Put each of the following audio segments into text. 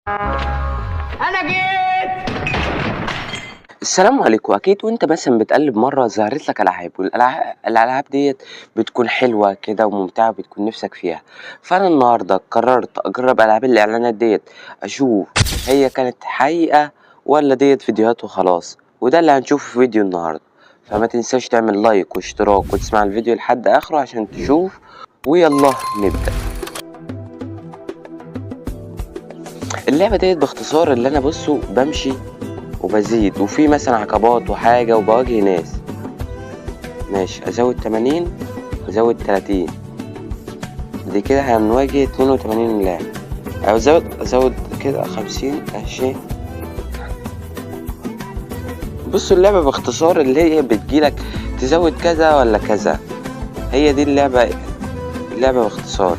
انا جيت. السلام عليكم. اكيد وانت مثلا بتقلب مره ظهرت لك العاب، والالعاب ديت بتكون حلوه كده وممتعه، بتكون نفسك فيها. فانا النهارده قررت اجرب العاب الاعلانات ديت، اشوف هي كانت حقيقه ولا ديت فيديوهات وخلاص. وده اللي هنشوفه في فيديو النهارده. فما تنساش تعمل لايك واشتراك وتسمع الفيديو لحد اخره عشان تشوف. ويلا نبدا. اللعبه ديت باختصار اللي انا بصوا بمشي وبزيد، وفي مثلا عقبات وحاجة وبواجه ناس. ماشي، ازود 80 ازود 30 دي كده هنواجه 82 لاعب، او ازود كده 50 20. بصوا اللعبة باختصار اللي هي بتجيلك تزود كذا ولا كذا. هي دي اللعبة باختصار.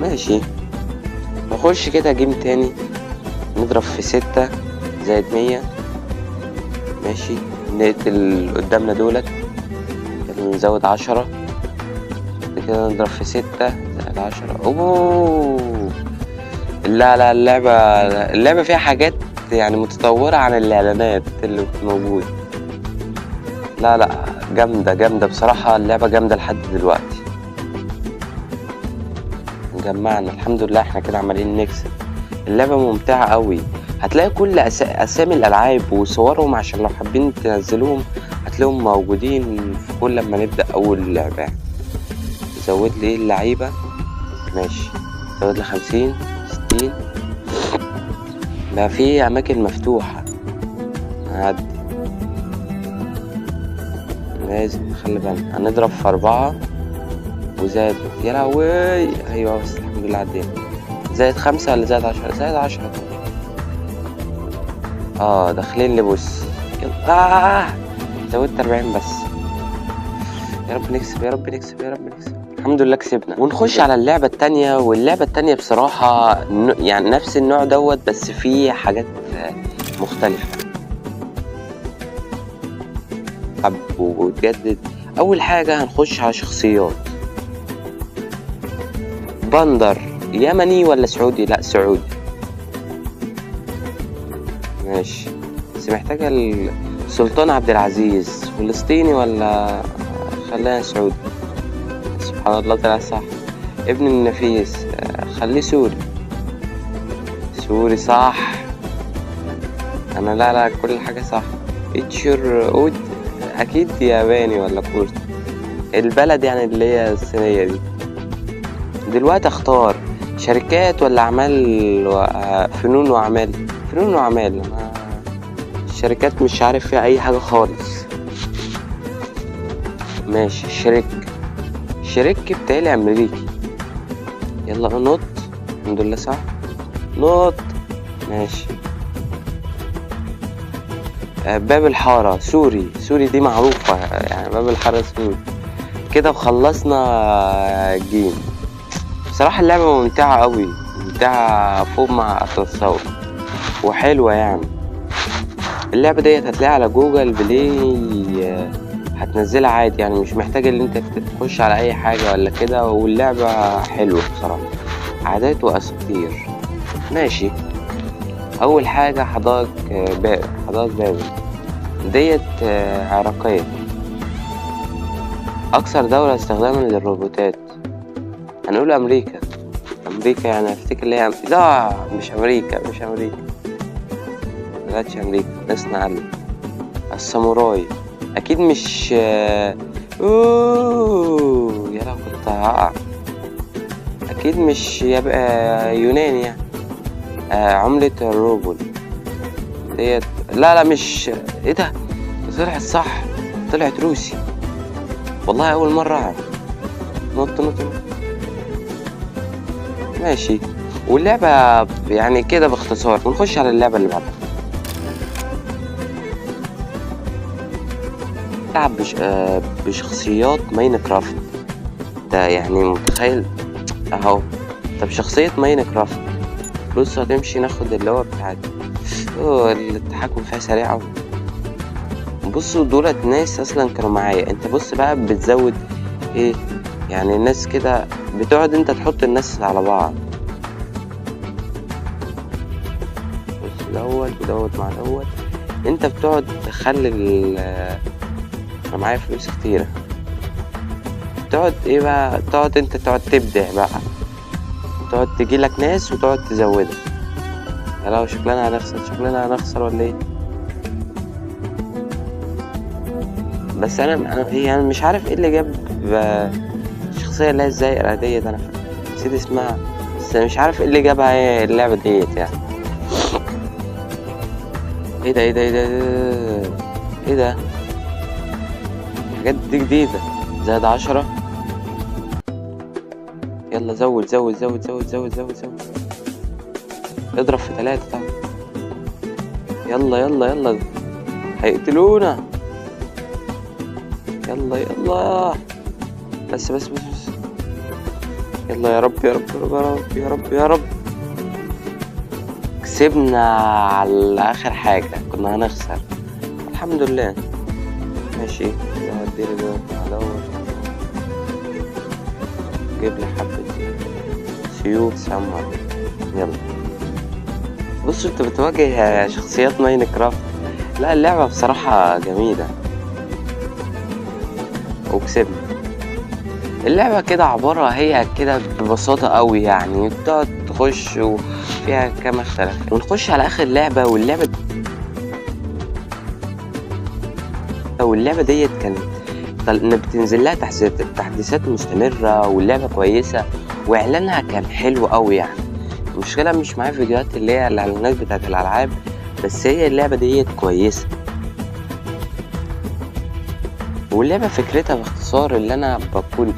ماشي، نخش كده جيم تاني، نضرب في 6 زائد 100. ماشي، نقتل قدامنا دولت كده، نزود 10 كده، نضرب في 6 زائد 10. اوه لا اللعبة فيها حاجات يعني متطورة عن الإعلانات اللي موجودة. لا جامدة بصراحة، اللعبة جامدة لحد دلوقتي. جمعنا الحمد لله، احنا كده عمالين نكسب. اللعبة ممتعة قوي. هتلاقي كل أسامي الألعاب وصورهم عشان لو حابين تنزلوهم هتلاقيهم موجودين في كل لما نبدأ أول لعبة. زود لي اللعيبة. ماشي، زود لي 50 60. ده في أماكن مفتوحة، هعدي. لازم نخلي بالنا، هنضرب في 4 وزاد. يا لهوي، أيوة بس الحمد لله عدينا. زائد 5 ولا زائد 10؟ زائد 10. داخلين لي بص كده. زودت 40 بس. يا رب نكسب يا رب نكسب يا رب نكسب. الحمد لله كسبنا. ونخش على اللعبة التانية. واللعبة التانية بصراحة يعني نفس النوع دوت، بس فيه حاجات مختلفة وتجدد. أول حاجة هنخش على شخصيات. بندر يمني ولا سعودي؟ لا سعودي. ماشي، بس محتاجة السلطان عبد العزيز. فلسطيني ولا خليها سعودي؟ سبحان الله طلع صح. ابن النفيس خليه سوري. سوري صح. انا لا كل حاجة صح. اتشر اود اكيد ياباني ولا كوري. البلد يعني اللي هي الصينية دي. دلوقتي اختار شركات ولا اعمال فنون واعمال. فنون واعمال. الشركات مش عارف فيها اي حاجة خالص. ماشي، شريك بتاعي امريكي. يلا نط. الحمد لله صح. نط. ماشي، باب الحارة سوري دي معروفة يعني، باب الحارة سوري كده. وخلصنا جيم. بصراحة اللعبة ممتعة قوي، ممتعة فوق ما تتصور، وحلوة يعني. اللعبة ديت هتلاقيها على جوجل بلاي، هتنزلها عادي يعني، مش محتاج ان انت تخش على اي حاجة ولا كده. واللعبة حلوة بصراحة، عادات واساطير. ماشي، اول حاجة حدائق بابل ديت عراقية. اكثر دولة استخداما للروبوتات. هنقول امريكا يعني افتكر اللي هي لا مش امريكا ملهاش امريكا. ناس نعلم. الساموراي اكيد مش يا لو كنت هقع. اكيد مش يبقى يوناني يعني. عملة الروبل ديت لا مش ايه ده. طلعت صح، طلعت روسي. والله اول مرة اعرف. نط. ماشي، واللعبة يعني كده باختصار. ونخش على اللعبة اللي بعدها. لعب بشخصيات ماينكرافت. ده يعني متخيل اهو. طب شخصية ماينكرافت بص، هتمشي ناخد اللي هو بتاعت التحكم فيها سريع اوي. بصوا دولت ناس اصلا كانوا معايا. انت بص بقى بتزود ايه يعني. الناس كده بتقعد انت تحط الناس على بعض. بص دوت مع دوت، انت بتقعد تخلي انا معايا فلوس كتيرة، تقعد ايه بقى، تقعد تبدع بقى، تقعد تجيلك ناس وتقعد تزودها. يا لو شكلنا هنخسر ولا ايه؟ بس انا يعني مش عارف ايه اللي جاب الشخصية اللي هي الزائرة ديت، انا نسيت اسمها، بس مش عارف ايه اللي جابها ايه اللعبة ديت يعني. ايه ده الحاجات دي جديدة. زائد 10. يلا زود. اضرب في 3 طبعا. يلا هيقتلونا. يلا بس يلا يا رب. كسبنا على اخر حاجة، كنا هنخسر الحمد لله. ماشي هديلي دوت جيب لي حبة سيوف سمر. يلا بصوا انت بتواجه شخصيات ماينكرافت. لا اللعبة بصراحة جميلة وكسبنا. اللعبة كده عبارة هي كده ببساطة قوي يعني، تقعد تخش وفيها كام اختلاف ونخش على اخر لعبة. واللعبة ديت كانت بتنزل لها تحديثات مستمرة، واللعبة كويسة واعلانها كان حلو قوي يعني. المشكلة مش معايا فيديوهات اللي هي الاعلانات بتاعت الالعاب، بس هي اللعبة ديت كويسة. واللعبة فكرتها باختصار اللي انا بكون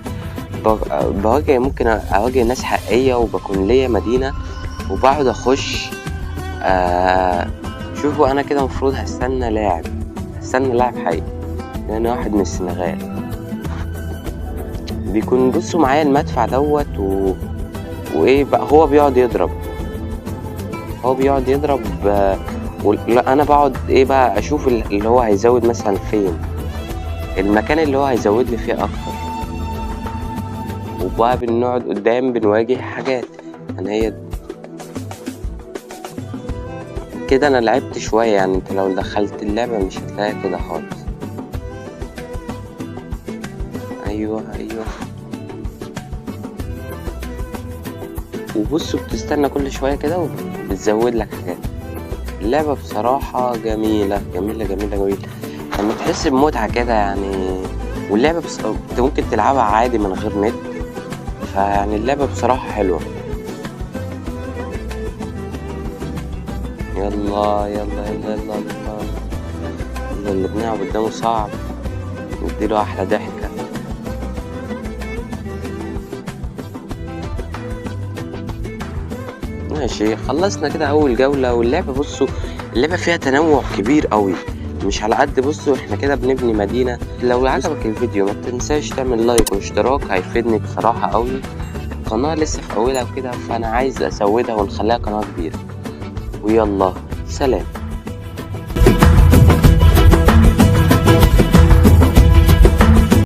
بواجه، ممكن اواجه ناس حقيقية، وبكون ليا مدينة وبقعد اخش. شوفوا انا كده مفروض هستنى لاعب حقيقي، لان واحد من السنغال بيكون بصوا معايا المدفع دوت وايه بقى، هو بيقعد يضرب لا انا بقعد ايه بقى اشوف اللي هو هيزود مثلا فين، المكان اللي هو هيزود لي فيه اكتر، وبقى بنقعد قدام بنواجه حاجات. يعني هي كده انا لعبت شوية يعني، انت لو دخلت اللعبة مش هتلاقي كده خالص. ايوه وبصوا بتستنى كل شوية كده وبتزود لك حاجات. اللعبة بصراحة جميلة لما تحس بمتعة كده يعني. واللعبة انت ممكن تلعبها عادي من غير نت، فيعني اللعبة بصراحة حلوة. يلا اللي بنلعب قدامه صعب، نديله احلى ضحكة. ماشي خلصنا كده اول جولة. واللعبة بصوا اللعبة فيها تنوع كبير قوي، مش على قد بصوا احنا كده بنبني مدينة. لو عجبك الفيديو ما تنساش تعمل لايك واشتراك، هيفيدني بصراحة قوي. القناة لسه في اولها وكده، فانا عايز اسودها ونخليها قناة كبيرة. ويلا سلام.